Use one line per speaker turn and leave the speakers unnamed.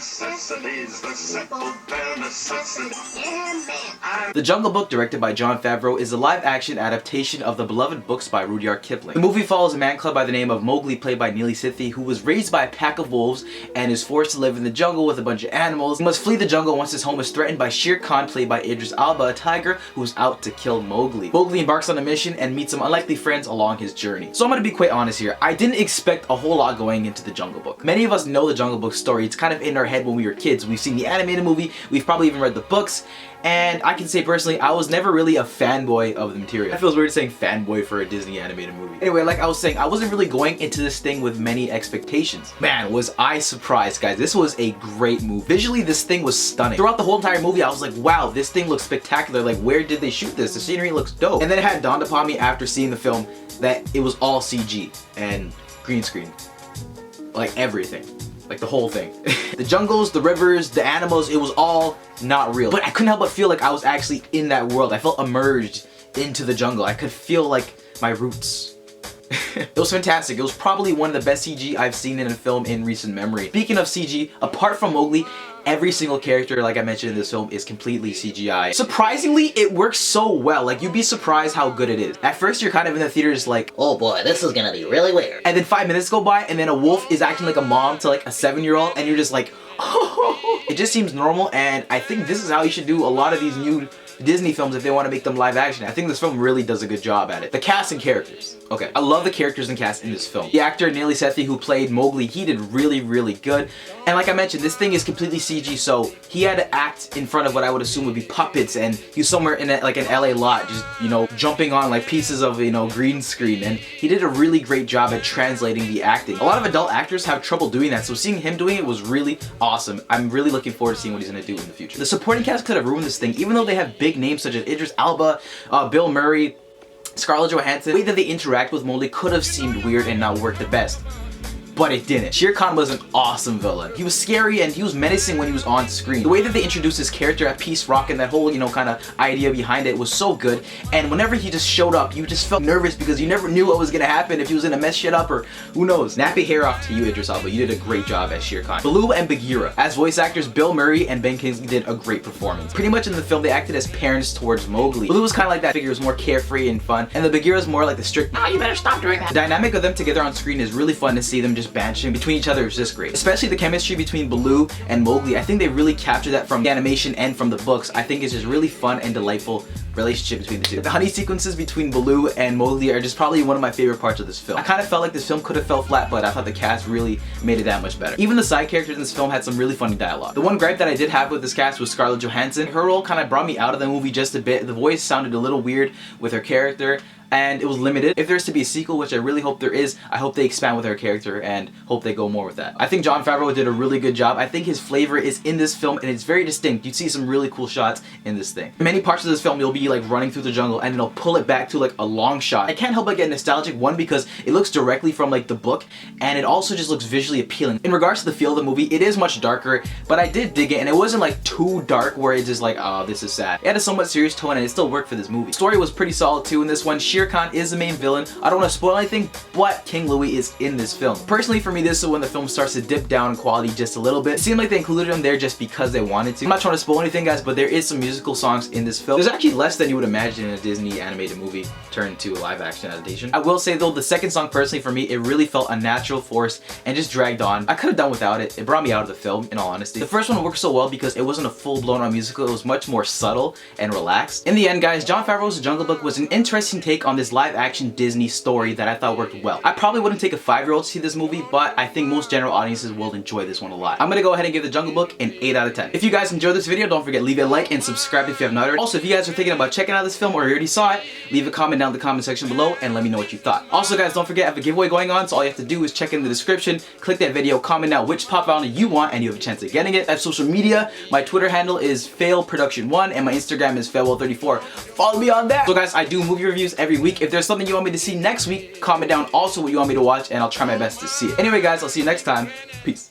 necessities, the simple bare necessities. Yeah, man.
The Jungle Book, directed by Jon Favreau, is a live-action adaptation of the beloved books by Rudyard Kipling. The movie follows a man cub by the name of Mowgli, played by Neely Sethi, who was raised by a pack of wolves and is forced to live in the jungle with a bunch of animals. He must flee the jungle once his home is threatened by Shere Khan, played by Idris Elba, a tiger who's out to kill Mowgli. Mowgli embarks on a mission and meets some unlikely friends along his journey. So I'm gonna be quite honest here. I didn't expect a whole lot going into the Jungle Book. Many of us know the Jungle Book story. It's kind of in our head when we were kids. We've seen the animated movie, we've probably even read the books, and I can say personally, I was never really a fanboy of the material. It feels weird saying fanboy for a Disney animated movie. Anyway, like I was saying, I wasn't really going into this thing with many expectations. Man, was I surprised, guys. This was a great movie. Visually, this thing was stunning. Throughout the whole entire movie, I was like, wow, this thing looks spectacular. Like, where did they shoot this? The scenery looks dope. And then it had dawned upon me after seeing the film that it was all CG and green screen. Like everything. Like the whole thing. The jungles, the rivers, the animals, it was all not real. But I couldn't help but feel like I was actually in that world. I felt immersed into the jungle. I could feel like my roots. It was fantastic. It was probably one of the best CG I've seen in a film in recent memory. Speaking of CG, apart from Mowgli, every single character, like I mentioned in this film, is completely CGI. Surprisingly, it works so well. Like, you'd be surprised how good it is. At first, you're kind of in the theaters like, oh boy, this is gonna be really weird. And then 5 minutes go by, and then a wolf is acting like a mom to like a 7-year-old, and you're just like, oh. It just seems normal, and I think this is how you should do a lot of these new Disney films if they want to make them live action. I think this film really does a good job at it. The cast and characters. Okay, I love the characters and cast in this film. The actor Neely Sethi, who played Mowgli, he did really, really good. And like I mentioned, this thing is completely CG, so he had to act in front of what I would assume would be puppets, and he was somewhere in like an LA lot, just, you know, jumping on like pieces of, you know, green screen, and he did a really great job at translating the acting. A lot of adult actors have trouble doing that, so seeing him doing it was really awesome. I'm really looking forward to seeing what he's gonna do in the future. The supporting cast could have ruined this thing, even though they have big names such as Idris Elba, Bill Murray, Scarlett Johansson. The way that they interact with Mowgli could have seemed weird and not worked the best. But it didn't. Shere Khan was an awesome villain. He was scary and he was menacing when he was on screen. The way that they introduced his character at Peace Rock and that whole, you know, kind of idea behind it was so good. And whenever he just showed up, you just felt nervous because you never knew what was gonna happen, if he was gonna mess shit up or who knows. Nappy hair off to you, Idris Elba. You did a great job as Shere Khan. Baloo and Bagheera. As voice actors, Bill Murray and Ben Kingsley did a great performance. Pretty much in the film, they acted as parents towards Mowgli. Baloo was kind of like that figure, was more carefree and fun. And the Bagheera is more like the strict, oh, you better stop doing that. The dynamic of them together on screen is really fun to see them just banishing between each other. Is just great. Especially the chemistry between Baloo and Mowgli. I think they really captured that from the animation and from the books. I think it's just really fun and delightful relationship between the two. The honey sequences between Baloo and Mowgli are just probably one of my favorite parts of this film. I kind of felt like this film could have fell flat, but I thought the cast really made it that much better. Even the side characters in this film had some really funny dialogue. The one gripe that I did have with this cast was Scarlett Johansson. Her role kind of brought me out of the movie just a bit. The voice sounded a little weird with her character, and it was limited. If there's to be a sequel, which I really hope there is, I hope they expand with her character and hope they go more with that. I think Jon Favreau did a really good job. I think his flavor is in this film and it's very distinct. You see some really cool shots in this thing. In many parts of this film, you'll be like running through the jungle and it'll pull it back to like a long shot. I can't help but get nostalgic, one, because it looks directly from like the book, and it also just looks visually appealing. In regards to the feel of the movie, it is much darker, but I did dig it, and it wasn't like too dark where it's just like, oh, this is sad. It had a somewhat serious tone and it still worked for this movie. The story was pretty solid too in this one. Shere Khan is the main villain. I don't want to spoil anything, but King Louie is in this film. Personally, for me, this is when the film starts to dip down in quality just a little bit. It seemed like they included him there just because they wanted to. I'm not trying to spoil anything, guys, but there is some musical songs in this film. There's actually less than you would imagine in a Disney animated movie turned to a live action adaptation. I will say though, the second song personally for me, it really felt unnatural, forced, and just dragged on. I could have done without it. It brought me out of the film, in all honesty. The first one worked so well because it wasn't a full-blown on musical. It was much more subtle and relaxed. In the end, guys, Jon Favreau's Jungle Book was an interesting take on this live action Disney story that I thought worked well. I probably wouldn't take a 5-year-old to see this movie, but I think most general audiences will enjoy this one a lot. I'm gonna go ahead and give the Jungle Book an 8 out of 10. If you guys enjoyed this video, don't forget leave a like and subscribe if you have not already. Also, if you guys are thinking about checking out this film or you already saw it, leave a comment down in the comment section below and let me know what you thought. Also, guys, don't forget I have a giveaway going on, so all you have to do is check in the description, click that video, comment down which pop vinyl you want, and you have a chance of getting it. I have social media. My Twitter handle is failproduction1 and my Instagram is failwell34. Follow me on that. So guys, I do movie reviews every week. If there's something you want me to see next week, comment down also what you want me to watch and I'll try my best to see it. Anyway guys, I'll see you next time. Peace.